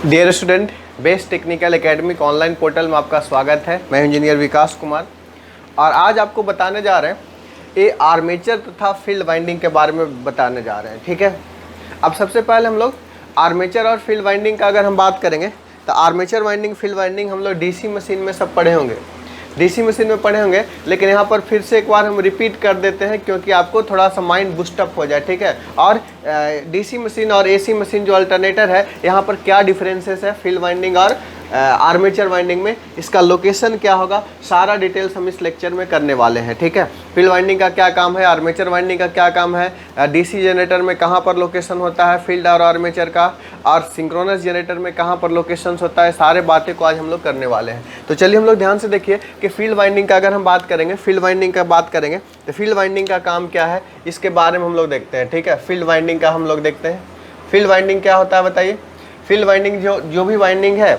Dear student, best technical academic online portal में आपका स्वागत है। मैं इंजीनियर विकास कुमार और आज आपको बताने जा रहे हैं ये आर्मेचर तथा फील्ड वाइंडिंग के बारे में बताने जा रहे हैं। ठीक है, अब सबसे पहले हम लोग आर्मेचर और फील्ड वाइंडिंग का अगर हम बात करेंगे तो आर्मेचर वाइंडिंग, फील्ड वाइंडिंग हम लोग डीसी मशीन में सब पढ़े होंगे, डीसी मशीन में पढ़े होंगे। लेकिन यहाँ पर फिर से एक बार हम रिपीट कर देते हैं क्योंकि आपको थोड़ा सा माइंड बूस्टअप हो जाए। ठीक है, और डीसी मशीन और एसी मशीन जो अल्टरनेटर है, यहाँ पर क्या डिफरेंसेस है फील्ड वाइंडिंग और आर्मेचर वाइंडिंग में, इसका लोकेशन क्या होगा, सारा डिटेल्स हम इस लेक्चर में करने वाले हैं। ठीक है, फील्ड वाइंडिंग का क्या काम है, आर्मेचर वाइंडिंग का क्या काम है, डीसी जनरेटर में कहाँ पर लोकेशन होता है फील्ड और आर्मेचर का, और सिंक्रोनस जनरेटर में कहाँ पर लोकेशन होता है, सारे बातें को आज हम लोग करने वाले हैं। तो चलिए हम लोग ध्यान से देखिए कि फील्ड वाइंडिंग का अगर हम बात करेंगे, फील्ड वाइंडिंग का बात करेंगे तो फील्ड वाइंडिंग का काम क्या है इसके बारे में हम लोग देखते हैं। ठीक है, फील्ड वाइंडिंग का हम लोग देखते हैं। फील्ड वाइंडिंग क्या होता है बताइए। फील्ड वाइंडिंग जो भी वाइंडिंग है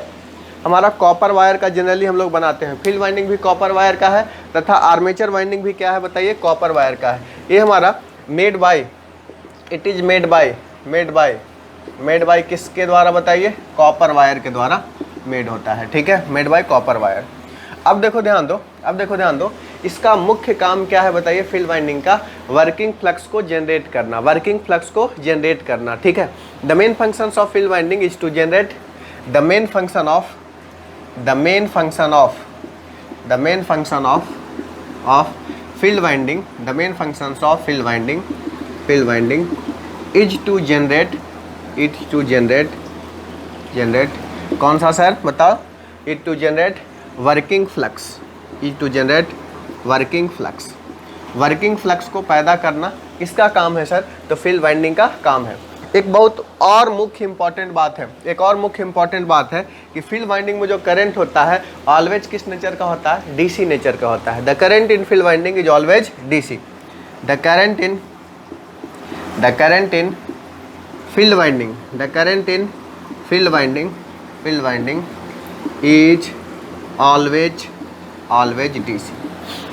हमारा कॉपर वायर का जनरली हम लोग बनाते हैं। फील्ड वाइंडिंग भी कॉपर वायर का है तथा आर्मेचर वाइंडिंग भी क्या है बताइए, कॉपर वायर का है। ये हमारा made by, it is made by किसके द्वारा बताइए, कॉपर वायर के द्वारा मेड होता है। ठीक है, मेड बाय कॉपर वायर। अब देखो ध्यान दो, इसका मुख्य काम क्या है बताइए फील्ड वाइंडिंग का, वर्किंग फ्लक्स को जनरेट करना। ठीक है, the main functions of field winding is to generate the main function of field winding is to generate कौन सा सर बताओ, it to generate working flux को पैदा करना किसका काम है सर, तो फील्ड वाइंडिंग का काम है। एक और मुख्य इंपॉर्टेंट बात है कि फील्ड वाइंडिंग में जो करंट होता है ऑलवेज किस नेचर का होता है, डीसी नेचर का होता है। The current in field winding is always DC. The current in field winding is always DC.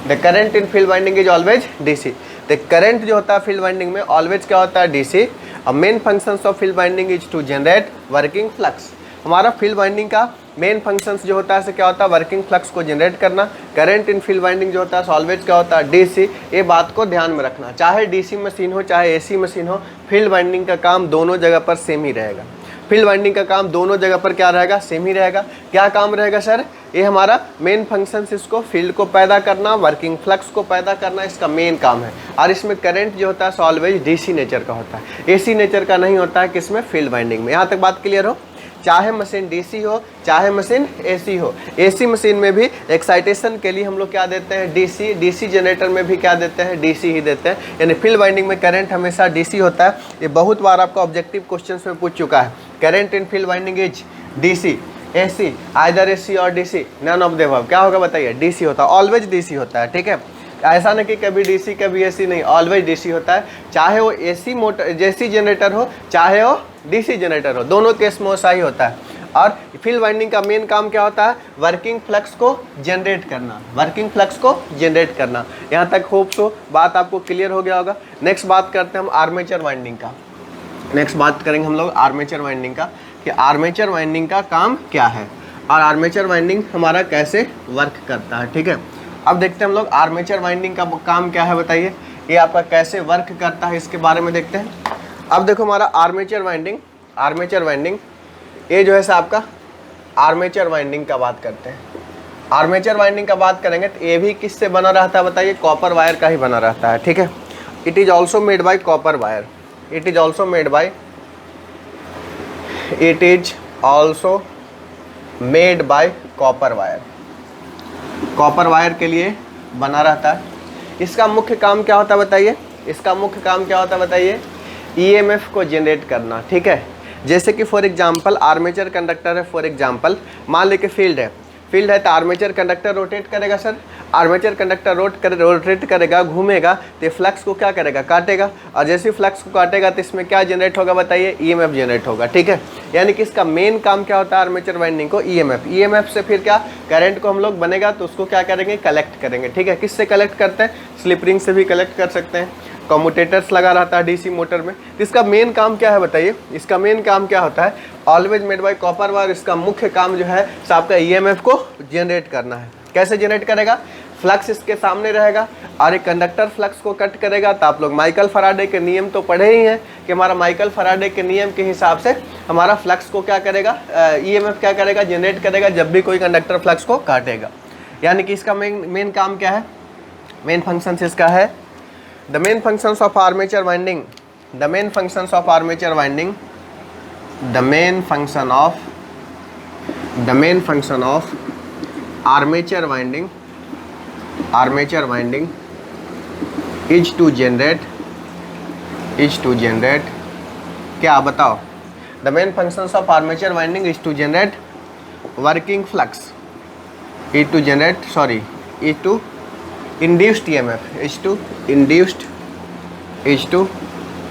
The current in field winding is always DC. The current जो होता है फील्ड वाइंडिंग में ऑलवेज क्या होता है, DC. Main functions of field winding is to generate working flux. हमारा field winding का main functions जो होता है क्या होता है, वर्किंग फ्लक्स को जनरेट करना। करंट इन फील्ड वाइंडिंग जो होता है ऑलवेज क्या होता है, डीसी। ये बात को ध्यान में रखना, चाहे डीसी मशीन हो चाहे एसी मशीन हो, फील्ड वाइंडिंग का काम दोनों जगह पर सेम ही रहेगा। फील्ड वाइंडिंग का काम दोनों जगह पर क्या रहेगा, सेम ही रहेगा। क्या काम रहेगा सर, ये हमारा मेन फंक्शन, इसको फील्ड को पैदा करना, वर्किंग फ्लक्स को पैदा करना, इसका मेन काम है। और इसमें करंट जो होता है ऑलवेज डीसी नेचर का होता है, एसी नेचर का नहीं होता है किसमें, फील्ड वाइंडिंग में। यहाँ तक बात क्लियर हो। चाहे मशीन डीसी हो चाहे मशीन एसी हो, एसी मशीन में भी एक्साइटेशन के लिए हम लोग क्या देते हैं, डीसी जनरेटर में भी क्या देते हैं, डीसी ही देते हैं। यानी फील्ड वाइंडिंग में करंट हमेशा डीसी होता है। ये बहुत बार आपका ऑब्जेक्टिव क्वेश्चंस में पूछ चुका है। Current in field winding is DC, AC, either AC और DC, none of the above. क्या होगा बताइए, डीसी होता है, ऑलवेज डीसी होता है। ठीक है, ऐसा नहीं कि कभी डीसी कभी एसी, नहीं, ऑलवेज डीसी होता है। चाहे वो एसी मोटर जैसी जनरेटर हो चाहे वो डीसी जनरेटर हो, दोनों केस में ऐसा ही होता है। और फील्ड वाइंडिंग का मेन काम क्या होता है, वर्किंग फ्लक्स को जनरेट करना। यहाँ तक होप सो बात आपको क्लियर हो गया होगा। नेक्स्ट बात करते हैं हम आर्मेचर वाइंडिंग का। कि आर्मेचर वाइंडिंग का काम क्या है और आर्मेचर वाइंडिंग हमारा कैसे वर्क करता है। ठीक है, अब देखते हैं हम लोग आर्मेचर वाइंडिंग का काम क्या है बताइए, ये आपका कैसे वर्क करता है इसके बारे में देखते हैं। अब देखो हमारा आर्मेचर वाइंडिंग ये जो है सा आपका आर्मेचर वाइंडिंग का बात करते हैं। आर्मेचर वाइंडिंग का बात करेंगे तो ये भी किससे बना रहता है बताइए, कॉपर वायर का ही बना रहता है। ठीक है, it is also made by copper wire. Copper wire के लिए बना रहता है। इसका मुख्य काम क्या होता है बताइए, ईएमएफ को जनरेट करना। ठीक है, जैसे कि फॉर एग्जांपल आर्मेचर कंडक्टर है, फॉर एग्जांपल मान ले कि फील्ड है तो आर्मेचर कंडक्टर रोटेट करेगा सर। आर्मेचर कंडक्टर रोटेट करेगा, घूमेगा तो फ्लक्स को क्या करेगा, काटेगा। और जैसे फ्लक्स को काटेगा तो इसमें क्या जनरेट होगा बताइए, ईएमएफ जनरेट होगा। ठीक है, यानी कि इसका मेन काम क्या होता है आर्मेचर वाइंडिंग को, ईएमएफ से फिर क्या करंट को हम लोग बनेगा तो उसको क्या करेंगे, कलेक्ट करेंगे। ठीक है, किससे कलेक्ट करते हैं, स्लिप रिंग से भी कलेक्ट कर सकते हैं, कम्यूटेटर्स लगा रहता है डीसी मोटर में। तो इसका मेन काम क्या है बताइए, इसका मेन काम क्या होता है, always made by copper wire. इसका मुख्य काम जो है आपका ईएमएफ को जनरेट करना है। कैसे जनरेट करेगा, फ्लक्स इसके सामने रहेगा और एक कंडक्टर फ्लक्स को कट करेगा। तो आप लोग माइकल फैराडे के नियम तो पढ़े ही हैं कि हमारा माइकल फैराडे के नियम के हिसाब से हमारा फ्लक्स को क्या करेगा, ईएमएफ क्या करेगा, जनरेट करेगा जब भी कोई कंडक्टर फ्लक्स को काटेगा। यानी कि इसका मेन काम क्या है, मेन फंक्शन इसका है the main functions of armature winding, the main functions of armature winding, the main function of armature winding, armature winding is to generate क्या बताओ, the main functions of armature winding is to generate working flux, is to generate sorry is to induced EMF, is to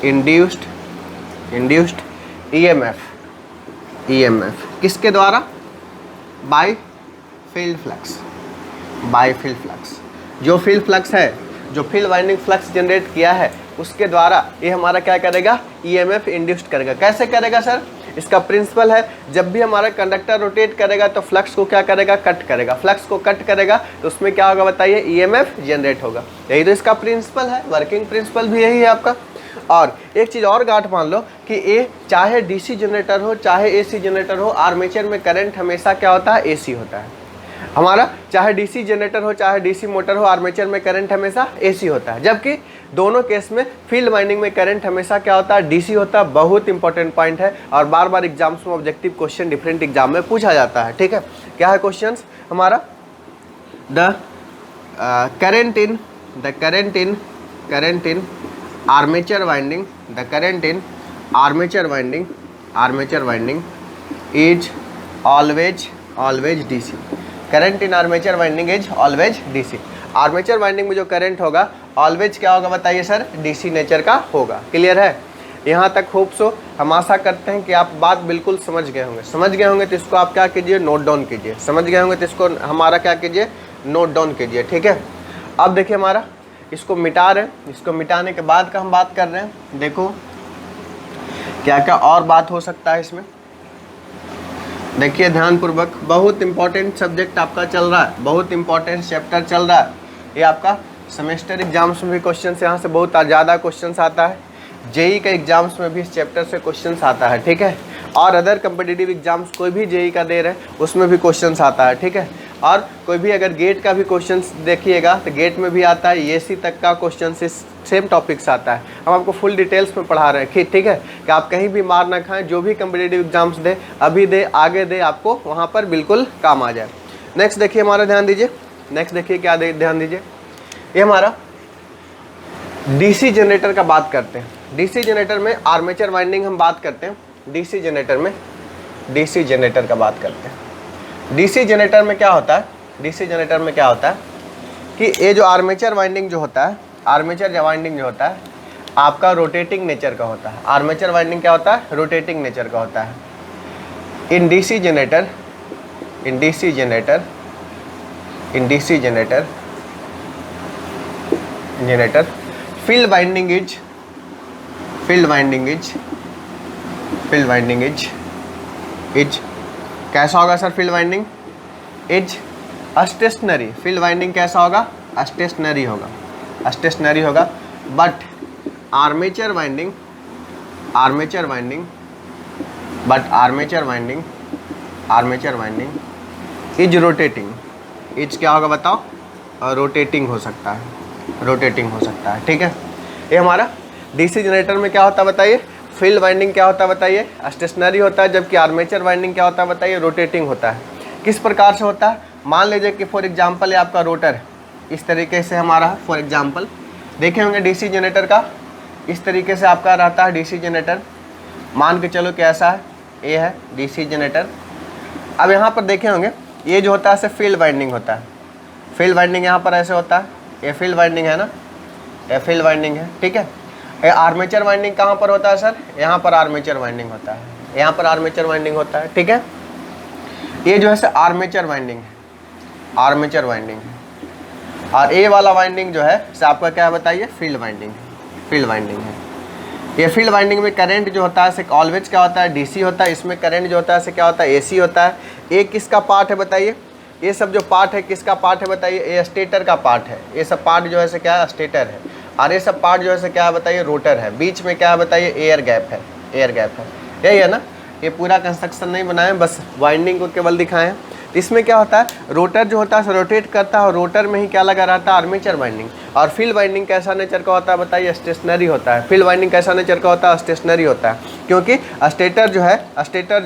induced EMF किसके द्वारा, by field flux, by field flux. जो field flux है, जो field winding flux generate किया है उसके द्वारा ये हमारा क्या करेगा, EMF इंड्यूस्ड करेगा। कैसे करेगा सर, इसका प्रिंसिपल है जब भी हमारा कंडक्टर रोटेट करेगा तो फ्लक्स को क्या करेगा, कट करेगा। फ्लक्स को कट करेगा तो उसमें क्या होगा बताइए, EMF जनरेट होगा। यही तो इसका प्रिंसिपल है, वर्किंग प्रिंसिपल भी यही है आपका। और एक चीज़ और गांठ मान लो कि ये चाहे डीसी जनरेटर हो चाहे एसी जनरेटर हो, आर्मेचर में करंट हमेशा क्या होता है, एसी होता है हमारा। चाहे डीसी जनरेटर हो चाहे डीसी मोटर हो, आर्मेचर में करंट हमेशा एसी होता है। जबकि दोनों केस में फील्ड वाइंडिंग में करंट हमेशा क्या होता है, डीसी होता है। बहुत इंपॉर्टेंट पॉइंट है और बार बार एग्जाम्स में ऑब्जेक्टिव क्वेश्चन डिफरेंट एग्जाम में पूछा जाता है। ठीक है, क्या है क्वेश्चंस हमारा, the current in armature winding, the current in armature winding is always DC. Current in armature winding is always DC. Armature winding में जो करंट होगा ऑलवेज क्या होगा बताइए सर, डीसी नेचर का होगा। क्लियर है, यहाँ तक होप सो। हम आशा करते हैं कि आप बात बिल्कुल समझ गए होंगे। तो इसको आप क्या कीजिए, नोट डाउन कीजिए। समझ गए होंगे तो इसको हमारा क्या कीजिए, नोट डाउन कीजिए। ठीक है, अब देखिए हमारा इसको मिटा रहे हैं, इसको मिटाने के बाद का हम बात कर रहे हैं। देखो क्या क्या और बात हो सकता है इसमें, देखिए ध्यानपूर्वक। बहुत इंपॉर्टेंट सब्जेक्ट आपका चल रहा है, बहुत इंपॉर्टेंट चैप्टर चल रहा है। ये आपका सेमेस्टर एग्जाम्स में भी क्वेश्चन यहाँ से बहुत ज़्यादा क्वेश्चन आता है। जेई का एग्जाम्स में भी इस चैप्टर से क्वेश्चन आता है। ठीक है, और अदर कम्पिटिटिव एग्जाम्स कोई भी जेई का दे रहे हैं उसमें भी क्वेश्चन आता है। ठीक है, और कोई भी अगर गेट का भी क्वेश्चन देखिएगा तो गेट में भी आता है, एसी तक का क्वेश्चन से सेम टॉपिक्स आता है। हम आपको फुल डिटेल्स में पढ़ा रहे हैं। ठीक है, कि आप कहीं भी मार ना खाएं, जो भी कम्पिटिटिव एग्जाम्स दे, अभी दे आगे दे, आपको वहाँ पर बिल्कुल काम आ जाए। नेक्स्ट देखिए हमारा, ध्यान दीजिए। नेक्स्ट देखिए क्या ध्यान दीजिए, ये हमारा डीसी जनरेटर का बात करते हैं। डीसी जनरेटर में आर्मेचर वाइंडिंग हम बात करते हैं। डीसी जनरेटर में डीसी जनरेटर का बात करते हैं। डीसी जनरेटर में क्या होता है, डीसी जनरेटर में क्या होता है कि ये जो आर्मेचर वाइंडिंग जो होता है, आर्मेचर वाइंडिंग जो होता है आपका रोटेटिंग नेचर का होता है। आर्मेचर वाइंडिंग क्या होता है, रोटेटिंग नेचर का होता है। In DC generator field winding is कैसा होगा sir, field winding is stationary. Field winding कैसा होगा, स्टेशनरी होगा। But armature winding is rotating. Is क्या होगा बताओ, रोटेटिंग हो सकता है। ठीक है, ये हमारा डीसी जनरेटर में क्या होता है बताइए, फील्ड वाइंडिंग क्या होता है बताइए, स्टेशनरी होता है। जबकि आर्मेचर वाइंडिंग क्या होता है बताइए, रोटेटिंग होता है। किस प्रकार से होता है, मान लीजिए कि फॉर एग्जांपल ये आपका रोटर इस तरीके से हमारा, फॉर एग्जांपल देखे होंगे डीसी जनरेटर का, इस तरीके से आपका रहता है डीसी जनरेटर। मान के चलो कैसा है, ये है डीसी जनरेटर। अब यहाँ पर देखे होंगे ये जो होता है से फील्ड वाइंडिंग होता है। फील्ड वाइंडिंग यहाँ पर ऐसे होता है, ये फील्ड वाइंडिंग है ना, ये फील्ड वाइंडिंग है। ठीक है, ये आर्मेचर वाइंडिंग कहाँ पर होता है सर, यहाँ पर आर्मेचर वाइंडिंग होता है, यहाँ पर आर्मेचर वाइंडिंग होता है। ठीक है, ये जो है सर आर्मेचर वाइंडिंग है, और ए वाला वाइंडिंग जो है से आपका क्या है बताइए, फील्ड वाइंडिंग है। फील्ड वाइंडिंग है। ये फील्ड वाइंडिंग में करंट जो होता है इसे ऑलवेज क्या होता है, डीसी होता है। इसमें करंट जो होता है इसे क्या होता है, एसी होता है। ये किसका पार्ट है बताइए, ये सब जो पार्ट है किसका पार्ट है बताइए, ये स्टेटर का पार्ट है। ये सब पार्ट जो है इसे क्या है, स्टेटर है। और ये सब पार्ट जो है इसे क्या है बताइए, रोटर है। बीच में क्या है बताइए, एयर गैप है, एयर गैप है। यही है ना, ये पूरा कंस्ट्रक्शन नहीं बनाए, बस वाइंडिंग को केवल दिखाए हैं। तो इसमें क्या होता है, रोटर जो होता है रोटेट करता है और रोटर में ही क्या लगा रहता है, आर्मेचर वाइंडिंग। और फील्ड वाइंडिंग कैसा नेचर का होता है बताइए, स्टेशनरी होता है। फील्ड वाइंडिंग कैसा नेचर का होता है, स्टेशनरी होता है। क्योंकि स्टेटर जो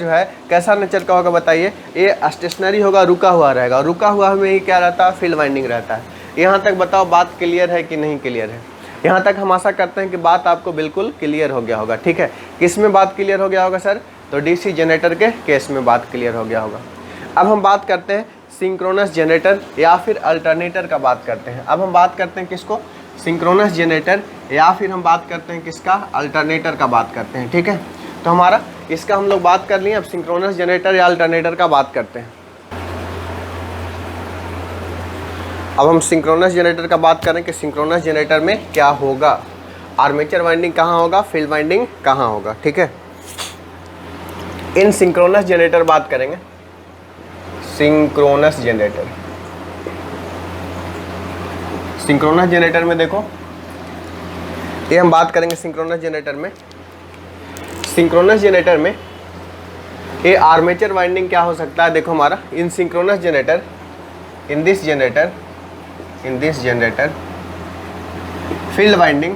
है कैसा नेचर का होगा बताइए, ये स्टेशनरी होगा, रुका हुआ रहेगा। रुका हुआ में ही क्या रहता है, फील्ड वाइंडिंग रहता है। यहाँ तक बताओ बात क्लियर है कि नहीं क्लियर है। यहाँ तक हम आशा करते हैं कि बात आपको बिल्कुल क्लियर हो गया होगा। ठीक है, किस में बात क्लियर हो गया होगा सर, तो डीसी जनरेटर के केस में बात क्लियर हो गया होगा। अब हम बात करते हैं सिंक्रोनस जनरेटर या फिर अल्टरनेटर का बात करते हैं। अब हम बात करते हैं किसको, सिंक्रोनस जनरेटर या फिर हम बात करते हैं किसका, अल्टरनेटर का बात करते हैं। ठीक है, तो हमारा इसका हम लोग बात कर लिए। अब सिंक्रोनस जनरेटर या अल्टरनेटर का बात करते हैं। अब हम सिंक्रोनस जनरेटर का बात करें कि सिंक्रोनस जनरेटर में क्या होगा, आर्मेचर वाइंडिंग कहाँ होगा, फील्ड वाइंडिंग कहाँ होगा। ठीक है, इन सिंक्रोनस जनरेटर बात करेंगे, सिंक्रोनस जनरेटर। सिंक्रोनस जनरेटर में देखो, ये हम बात करेंगे सिंक्रोनस जनरेटर में। सिंक्रोनस जनरेटर में ये आर्मेचर वाइंडिंग क्या हो सकता है, देखो हमारा in synchronous generator, in this generator field winding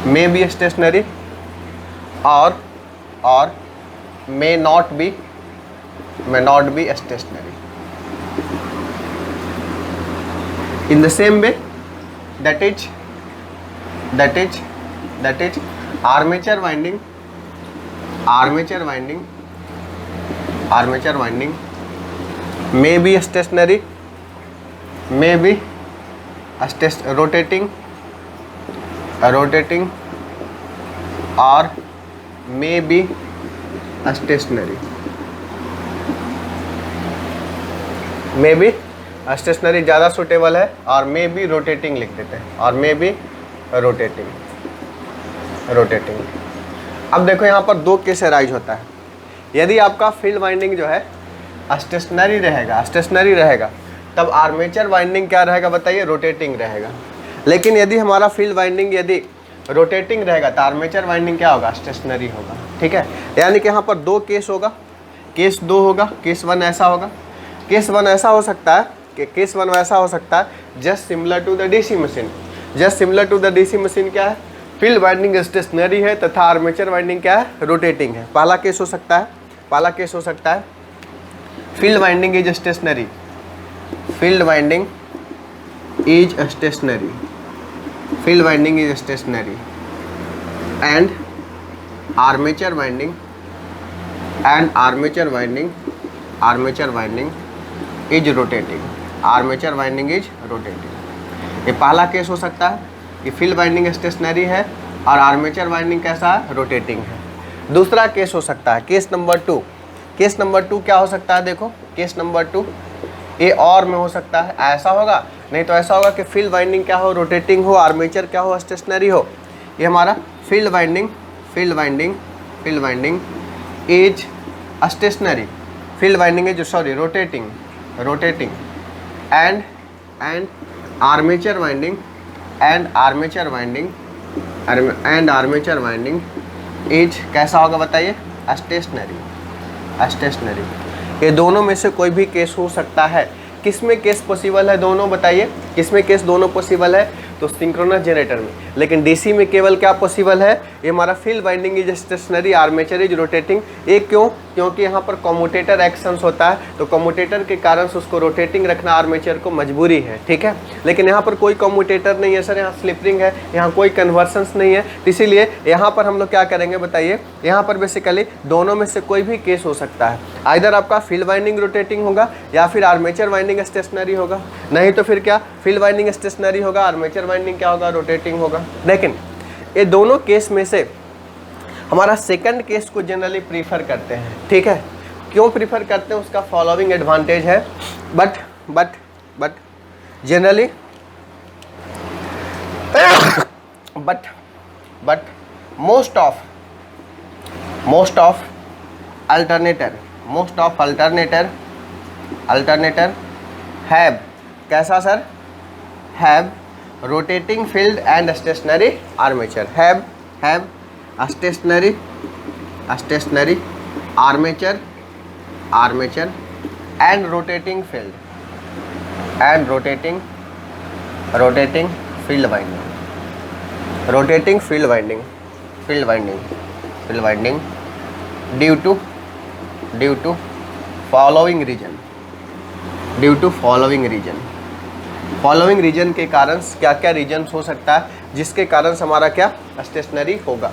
may be stationary or may not be stationary. In the same way, that is armature winding may be stationary, may be rotating or may be stationary. May be stationary ज़्यादा suitable है, और may be rotating लिख देते हैं, और may be rotating. अब देखो यहाँ पर दो केस अराइज होता है। यदि आपका फील्ड वाइंडिंग जो है स्टेशनरी रहेगा तब आर्मेचर वाइंडिंग क्या रहेगा बताइए, रोटेटिंग रहेगा। लेकिन यदि हमारा फील्ड वाइंडिंग यदि रोटेटिंग रहेगा तो आर्मेचर वाइंडिंग क्या होगा, स्टेशनरी होगा। ठीक है, यानी कि यहाँ पर दो केस होगा, केस दो होगा। केस वन ऐसा होगा, केस वन ऐसा हो सकता है just similar to the DC machine. Just similar to the DC machine क्या है, फील्ड वाइंडिंग स्टेशनरी है तथा आर्मेचर वाइंडिंग क्या है, रोटेटिंग है। पहला केस हो सकता है field winding is stationary, field winding is stationary and armature winding is rotating. ये पहला केस हो सकता है कि फील्ड वाइंडिंग स्टेशनरी है और आर्मेचर वाइंडिंग कैसा है, रोटेटिंग है। दूसरा केस हो सकता है केस नंबर टू क्या हो सकता है, देखो केस नंबर टू ये और में हो सकता है, ऐसा होगा, नहीं तो ऐसा होगा कि फील्ड वाइंडिंग क्या हो, रोटेटिंग हो, आर्मेचर क्या हो, स्टेशनरी हो। ये हमारा field winding is stationary, field winding is rotating and armature winding is कैसा होगा बताइए, स्टेशनरी। ये दोनों में से कोई भी केस हो सकता है। किस में केस पॉसिबल है दोनों बताइए, किस में केस दोनों पॉसिबल है, तो सिंक्रोनस जनरेटर में। लेकिन डीसी में केवल क्या पॉसिबल है, ये हमारा field winding is stationary, armature is rotating. ये क्यों, क्योंकि यहाँ पर कम्यूटेटर एक्शंस होता है, तो कम्यूटेटर के कारण से उसको रोटेटिंग रखना आर्मेचर को मजबूरी है। ठीक है, लेकिन यहाँ पर कोई कम्यूटेटर नहीं है सर, यहाँ स्लिपरिंग है, यहाँ कोई कन्वर्सन्स नहीं है। इसीलिए यहाँ पर हम लोग क्या करेंगे बताइए, यहाँ पर बेसिकली दोनों में से कोई भी केस हो सकता है। आइदर आपका फील्ड वाइंडिंग रोटेटिंग होगा या फिर आर्मेचर वाइंडिंग स्टेशनरी होगा, नहीं तो फिर क्या फील्ड वाइंडिंग स्टेशनरी होगा, आर्मेचर वाइंडिंग क्या होगा, रोटेटिंग होगा। लेकिन ये दोनों केस में से हमारा सेकंड केस को जनरली प्रीफर करते हैं। ठीक है, क्यों प्रीफर करते हैं उसका फॉलोइंग एडवांटेज है, but generally but most of alternator have, कैसा sir, have rotating field and stationary armature, have stationary armature and rotating field and rotating field winding due to following reason के कारण क्या क्या reason हो सकता है जिसके कारण हमारा क्या स्टेशनरी होगा।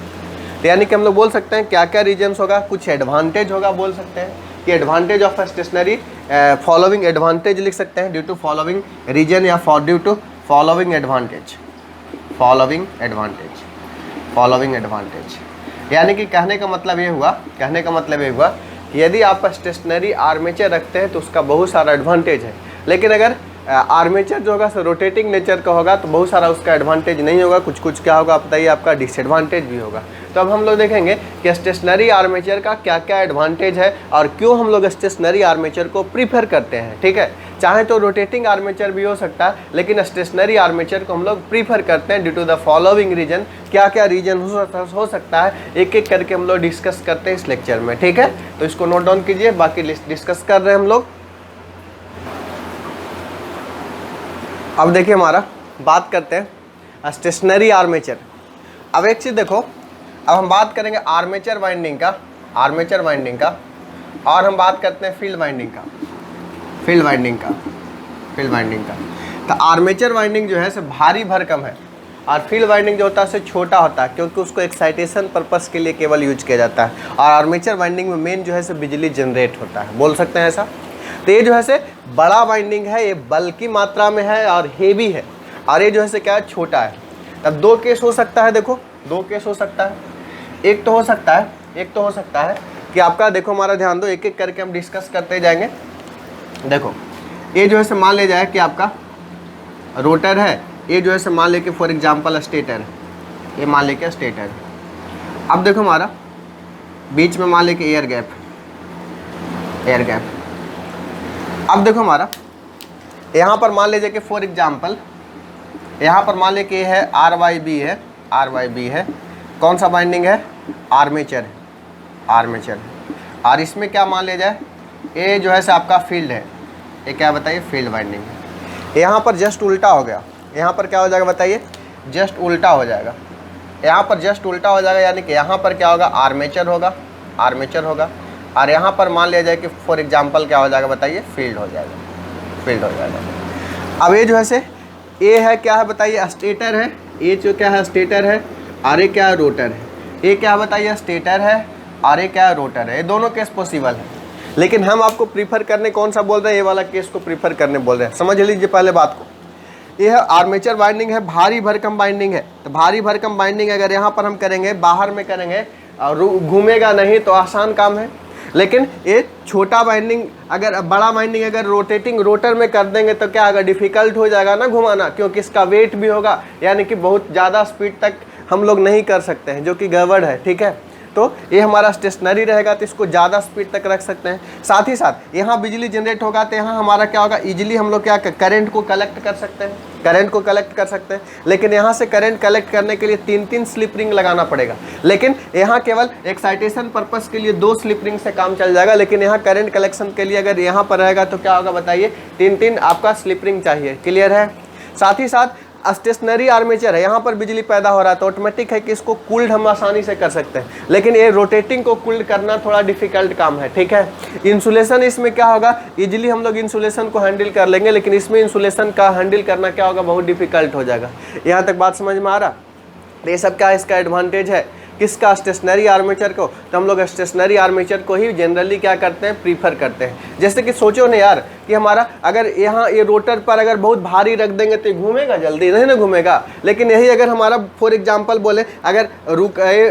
तो यानी कि हम लोग बोल सकते हैं क्या क्या रीजन्स होगा, कुछ एडवांटेज होगा, बोल सकते हैं कि advantage of stationary, following advantage लिख सकते हैं ड्यू टू फॉलोइंग रीजन या ड्यू टू फॉलोइंग एडवांटेज। यानी कि कहने का मतलब ये हुआ कि यदि आप स्टेशनरी आर्मेचर रखते हैं तो उसका बहुत सारा एडवांटेज है, लेकिन अगर आर्मेचर जो होगा रोटेटिंग नेचर का होगा तो बहुत सारा उसका एडवांटेज नहीं होगा, कुछ क्या होगा बताइए, आपका डिसएडवांटेज भी होगा। तो अब हम लोग देखेंगे कि स्टेशनरी आर्मेचर का क्या क्या एडवांटेज है और क्यों हम लोग स्टेशनरी आर्मेचर को प्रीफर करते हैं। ठीक है, चाहे तो रोटेटिंग आर्मेचर भी हो सकता है, लेकिन स्टेशनरी आर्मेचर को हम लोग प्रीफर करते हैं due to the following reason. क्या क्या रीजन हो सकता है एक एक करके हम लोग डिस्कस करते हैं इस लेक्चर में। ठीक है, तो इसको नोट डाउन कीजिए, बाकी डिस्कस कर रहे हैं हम लोग। अब देखिए हमारा बात करते हैं स्टेशनरी आर्मेचर। अब एक चीज़ देखो, अब हम बात करेंगे आर्मेचर वाइंडिंग का और हम बात करते हैं फील्ड वाइंडिंग का। तो आर्मेचर वाइंडिंग जो है से भारी भरकम है और फील्ड वाइंडिंग जो होता है से छोटा होता है, क्योंकि उसको एक्साइटेशन पर्पस के लिए केवल यूज किया जाता है। और आर्मेचर वाइंडिंग में मेन जो है से बिजली जनरेट होता है, बोल सकते हैं ऐसा। तो ये जो है से बड़ा वाइंडिंग है, ये बल्कि मात्रा में है और हेवी है, और ये जो है से क्या है, छोटा है। तब दो केस हो सकता है, देखो दो केस हो सकता है। एक तो हो सकता है कि आपका, देखो हमारा ध्यान दो, एक एक करके हम डिस्कस करते जाएंगे। देखो ये जो है से मान ले जाए कि आपका रोटर है, ये जो है से मान ले कि फॉर एग्जांपल स्टेटर है, ये मान ले के स्टेटर। अब देखो हमारा बीच में मान ले कि एयर गैप। अब देखो हमारा यहाँ पर मान लीजिए कि फॉर एग्जांपल यहाँ पर मान ले कि है RYB है, कौन सा बाइंडिंग है, आर्मेचर। और इसमें क्या मान लिया जाए, ये जो है से आपका फील्ड है, ये क्या बताइए, फील्ड बाइंडिंग है। यहाँ पर जस्ट उल्टा हो गया, यहाँ पर क्या हो जाएगा बताइए, जस्ट उल्टा हो जाएगा, यानी कि यहाँ पर क्या होगा, आर्मेचर होगा, और यहाँ पर मान लिया जाए कि फॉर एग्जांपल क्या हो जाएगा बताइए, फील्ड हो जाएगा। अब ये जो है से ये है क्या है बताइए, स्टेटर है, ये जो क्या है स्टेटर है, और ये क्या है, रोटर है। ये क्या बताइए, स्टेटर है और ये क्या है, रोटर है। ये दोनों केस पॉसिबल है, लेकिन हम आपको प्रीफर करने कौन सा बोल रहे हैं, ये वाला केस को प्रीफर करने बोल रहे हैं। समझ लीजिए पहले बात को, ये है आर्मेचर बाइंडिंग है, भारी भरकम बाइंडिंग है। तो भारी भरकम बाइंडिंग अगर यहाँ पर हम करेंगे, बाहर में करेंगे और घूमेगा नहीं तो आसान काम है। लेकिन ये छोटा बाइंडिंग, अगर बड़ा बाइंडिंग अगर रोटर में कर देंगे तो क्या होगा, डिफ़िकल्ट हो जाएगा ना घुमाना, क्योंकि इसका वेट भी होगा, यानी कि बहुत ज़्यादा स्पीड तक हम लोग नहीं कर सकते हैं, जो कि गड़बड़ है। ठीक है, तो ये हमारा स्टेशनरी रहेगा तो इसको ज़्यादा स्पीड तक रख सकते हैं। साथ ही साथ यहाँ बिजली जनरेट होगा तो यहाँ हमारा क्या होगा, इजीली हम लोग क्या करंट को कलेक्ट कर सकते हैं। लेकिन यहाँ से करंट कलेक्ट करने के लिए 3 स्लिप रिंग लगाना पड़ेगा, लेकिन यहाँ केवल एक्साइटेशन पर्पस के लिए 2 स्लिप रिंग से काम चल जाएगा। लेकिन यहाँ करंट कलेक्शन के लिए अगर यहाँ पर रहेगा तो क्या होगा बताइए, 3 आपका स्लिप रिंग चाहिए। क्लियर है। साथ ही साथ स्टेशनरी आर्मेचर है, यहाँ पर बिजली पैदा हो रहा है तो ऑटोमेटिक है कि इसको कूल्ड हम आसानी से कर सकते हैं, लेकिन ये रोटेटिंग को कूल्ड करना थोड़ा डिफिकल्ट काम है। ठीक है, इंसुलेशन इसमें क्या होगा, इजीली हम लोग इंसुलेशन को हैंडल कर लेंगे, लेकिन इसमें इंसुलेशन का हैंडल करना क्या होगा, बहुत डिफिकल्ट हो जाएगा। यहाँ तक बात समझ में आ रहा। तो ये सब क्या इसका एडवांटेज है, किसका, स्टेशनरी आर्मेचर को। तो हम लोग स्टेशनरी आर्मेचर को ही जनरली क्या करते हैं, प्रीफर करते हैं। जैसे कि सोचो ना यार कि हमारा अगर यहाँ ये रोटर पर अगर बहुत भारी रख देंगे तो घूमेगा, जल्दी नहीं ना घूमेगा। लेकिन यही अगर हमारा फॉर एग्जांपल बोले, अगर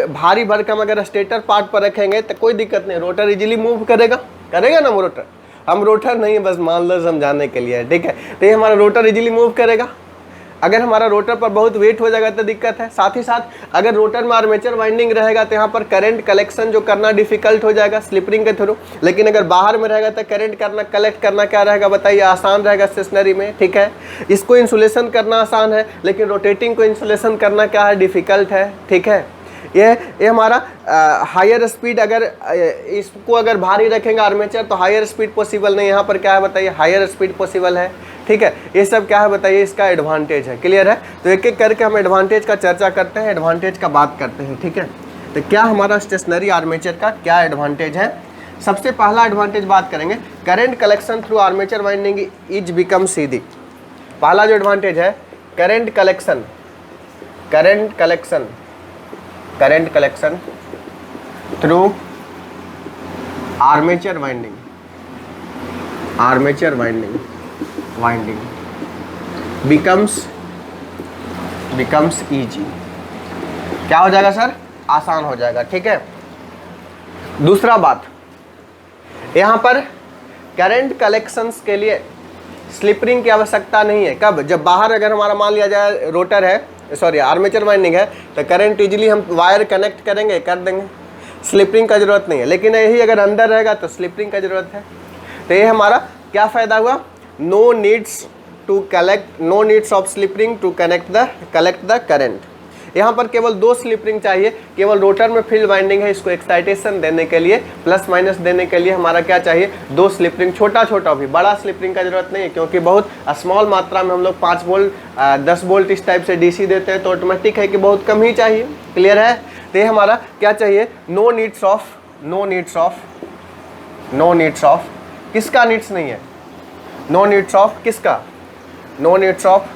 भारी भरकम अगर स्टेटर पार्ट पर रखेंगे तो कोई दिक्कत नहीं, रोटर इजीली मूव करेगा। करेगा ना रोटर, हम रोटर नहीं बस मान लो समझाने के लिए, ठीक है। तो ये हमारा रोटर इजीली मूव करेगा। अगर हमारा रोटर पर बहुत वेट हो जाएगा तो दिक्कत है। साथ ही साथ अगर रोटर में आर्मेचर वाइंडिंग रहेगा तो यहाँ पर करंट कलेक्शन जो करना डिफिकल्ट हो जाएगा स्लिप-रिंग के थ्रू। लेकिन अगर बाहर में रहेगा तो करंट करना, कलेक्ट करना क्या रहेगा बताइए, आसान रहेगा स्टेशनरी में, ठीक है। इसको इंसुलेशन करना आसान है, लेकिन रोटेटिंग को इंसुलेशन करना क्या है, डिफिकल्ट है, ठीक है। ये हमारा हायर स्पीड, अगर इसको अगर भारी रखेंगे आर्मेचर तो हायर स्पीड पॉसिबल नहीं। यहाँ पर क्या है बताइए, हायर स्पीड पॉसिबल है, ठीक है। ये सब क्या है बताइए, इसका एडवांटेज है। क्लियर है। तो एक एक करके हम एडवांटेज का चर्चा करते हैं, एडवांटेज का बात करते हैं, ठीक है। तो क्या हमारा स्टेशनरी आर्मेचर का क्या एडवांटेज है। सबसे पहला एडवांटेज बात करेंगे, current collection through armature winding is become सीधी। पहला जो एडवांटेज है, current collection through armature winding becomes easy। क्या हो जाएगा सर, आसान हो जाएगा, ठीक है। दूसरा बात, यहाँ पर करंट कलेक्शंस के लिए स्लिप-रिंग की आवश्यकता नहीं है। कब, जब बाहर अगर हमारा मान लिया जाए रोटर है, सॉरी आर्मेचर वाइंडिंग है, तो करंट इजीली हम वायर कनेक्ट करेंगे, कर देंगे, स्लिप-रिंग का जरूरत नहीं है। लेकिन यही अगर अंदर रहेगा तो स्लिप-रिंग का जरूरत है। तो ये हमारा क्या फायदा हुआ, no needs of slip ring to collect the current. यहाँ पर केवल 2 स्लिप-रिंग चाहिए, केवल रोटर में फील्ड वाइंडिंग है, इसको एक्साइटेशन देने के लिए, प्लस माइनस देने के लिए हमारा क्या चाहिए, 2 स्लिप-रिंग। छोटा भी, बड़ा स्लिप-रिंग का जरूरत नहीं है, क्योंकि बहुत स्मॉल मात्रा में हम लोग 5 वोल्ट 10 वोल्ट इस टाइप से डीसी देते हैं, तो ऑटोमेटिक है कि बहुत कम ही चाहिए। क्लियर है। तो ये हमारा क्या चाहिए, नो नीड्स ऑफ किसका नीड्स नहीं है, नो नीड्स ऑफ किसका, no needs of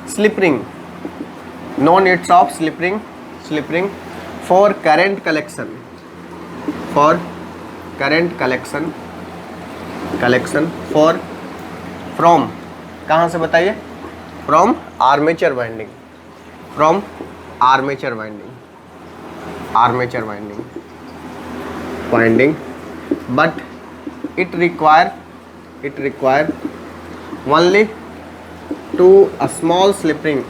slip ring, for current collection from, कहाँ से बताइए, from armature winding, but it require only to a small slip-ring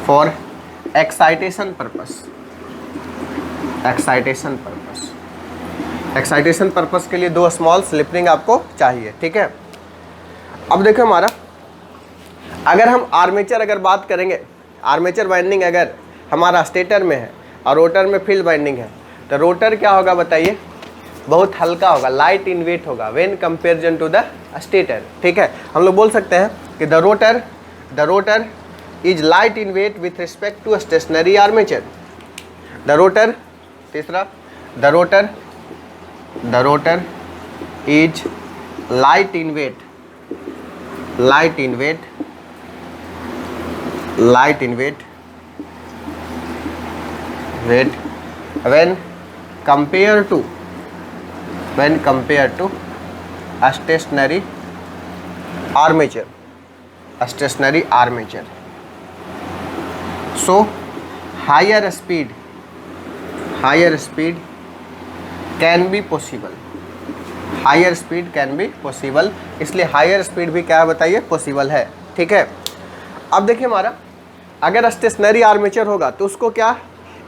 for excitation purpose के लिए 2 स्मॉल स्लिप-रिंग आपको चाहिए, ठीक है। अब देखो हमारा, अगर हम आर्मेचर अगर बात करेंगे, आर्मेचर वाइंडिंग अगर हमारा स्टेटर में है और रोटर में फील्ड वाइंडिंग है, तो रोटर क्या होगा बताइए, बहुत हल्का होगा, लाइट इन वेट होगा when comparison to the stator, ठीक है। हम लोग बोल सकते हैं कि the rotor is light in weight with respect to stationary armature. The rotor is light in weight when compared to a stationary armature. So higher speed can be possible, इसलिए higher speed भी क्या है बताइए, possible है, ठीक है। अब देखिए हमारा, अगर स्टेशनरी आर्मेचर होगा तो उसको क्या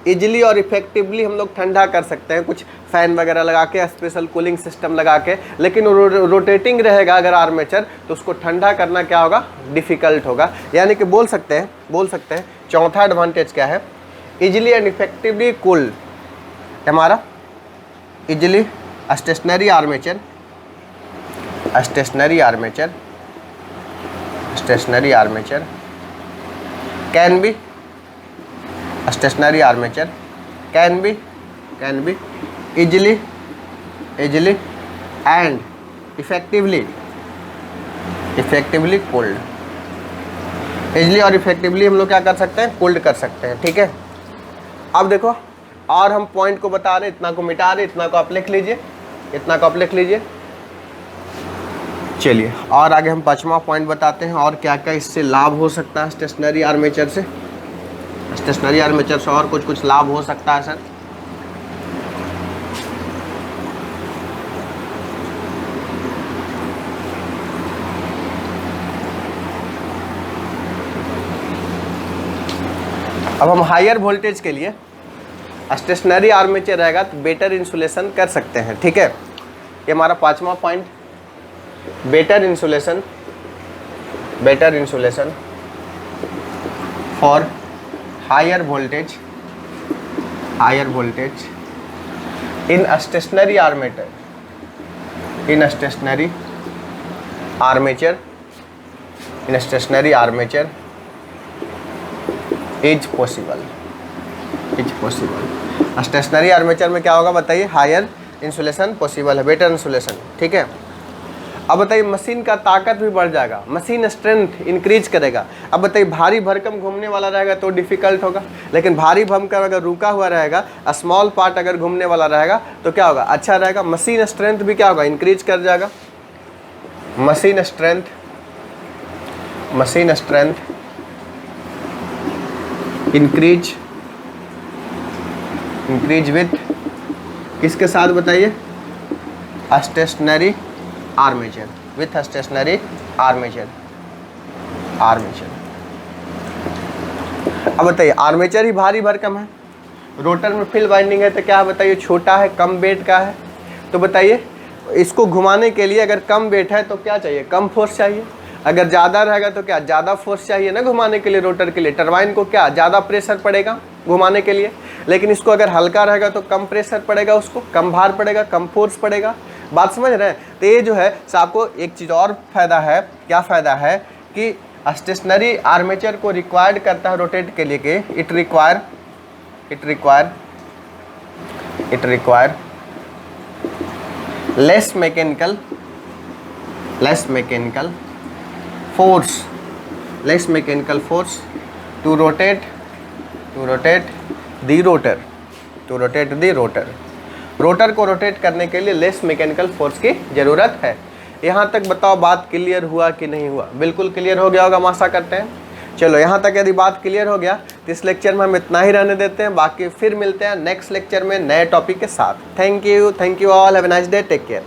इजीली और इफेक्टिवली हम लोग ठंडा कर सकते हैं, कुछ फ़ैन वगैरह लगा के, स्पेशल कूलिंग सिस्टम लगा के। लेकिन रोटेटिंग रहेगा अगर आर्मेचर, तो उसको ठंडा करना क्या होगा, डिफ़िकल्ट होगा। यानी कि बोल सकते हैं चौथा एडवांटेज क्या है, इजीली एंड इफेक्टिवली कूल्ड। हमारा easily stationary armature can be easily and effectively cooled। Easily और इफेक्टिवली हम लोग क्या कर सकते हैं, कोल्ड कर सकते हैं, ठीक है। अब देखो, और हम पॉइंट को बता रहे, इतना को मिटा रहे, इतना को आप लिख लीजिए, चलिए और आगे हम पांचवा पॉइंट बताते हैं और क्या क्या इससे लाभ हो सकता है स्टेशनरी आर्मेचर से। स्टेशनरी आर्मेचर से और कुछ कुछ लाभ हो सकता है सर। अब हम हायर वोल्टेज के लिए स्टेशनरी आर्मेचर रहेगा तो बेटर इंसुलेशन कर सकते हैं, ठीक है। ये हमारा पांचवा point, better insulation for higher voltage in stationary armature is possible. Stationary armature में क्या होगा बताइए, हायर इंसुलेशन पॉसिबल है, बेटर इंसुलेशन, ठीक है। अब बताइए मशीन का ताकत भी बढ़ जाएगा, मशीन स्ट्रेंथ इंक्रीज करेगा। अब बताइए भारी भरकम घूमने वाला रहेगा तो डिफिकल्ट होगा, लेकिन भारी भरकम अगर रुका हुआ रहेगा, स्मॉल पार्ट अगर घूमने वाला रहेगा तो क्या होगा, अच्छा रहेगा। मशीन स्ट्रेंथ भी क्या होगा, इंक्रीज कर जाएगा। मशीन स्ट्रेंथ इंक्रीज विथ किसके साथ बताइए, stationary armature, with stationary armature. अब बताइए आर्मेचर ही भारी भरकम है, रोटर में फील्ड वाइंडिंग है तो क्या बताइए, छोटा है, कम वेट का है। तो बताइए इसको घुमाने के लिए अगर कम वेट है तो क्या चाहिए, कम फोर्स चाहिए। अगर ज़्यादा रहेगा तो क्या, ज़्यादा फोर्स चाहिए ना घुमाने के लिए। रोटर के लिए टरबाइन को क्या ज़्यादा प्रेशर पड़ेगा घुमाने के लिए, लेकिन इसको अगर हल्का रहेगा तो कम प्रेशर पड़ेगा, उसको कम भार पड़ेगा, कम फोर्स पड़ेगा। बात समझ रहे हैं। तो ये जो है आपको एक चीज़ और फ़ायदा है, क्या फ़ायदा है कि स्टेशनरी आर्मेचर को रिक्वायर्ड करता है रोटेट के लिए कि it require less mechanical force to rotate the rotor. Rotor को रोटेट करने के लिए लेस मैकेनिकल फोर्स की ज़रूरत है। यहाँ तक बताओ बात क्लियर हुआ कि नहीं हुआ? बिल्कुल क्लियर हो गया होगा, हम आशा करते हैं। चलो यहाँ तक यदि बात क्लियर हो गया तो इस लेक्चर में हम इतना ही रहने देते हैं, बाकी फिर मिलते हैं नेक्स्ट लेक्चर में नए टॉपिक के साथ। Thank you all, have a nice day, take care.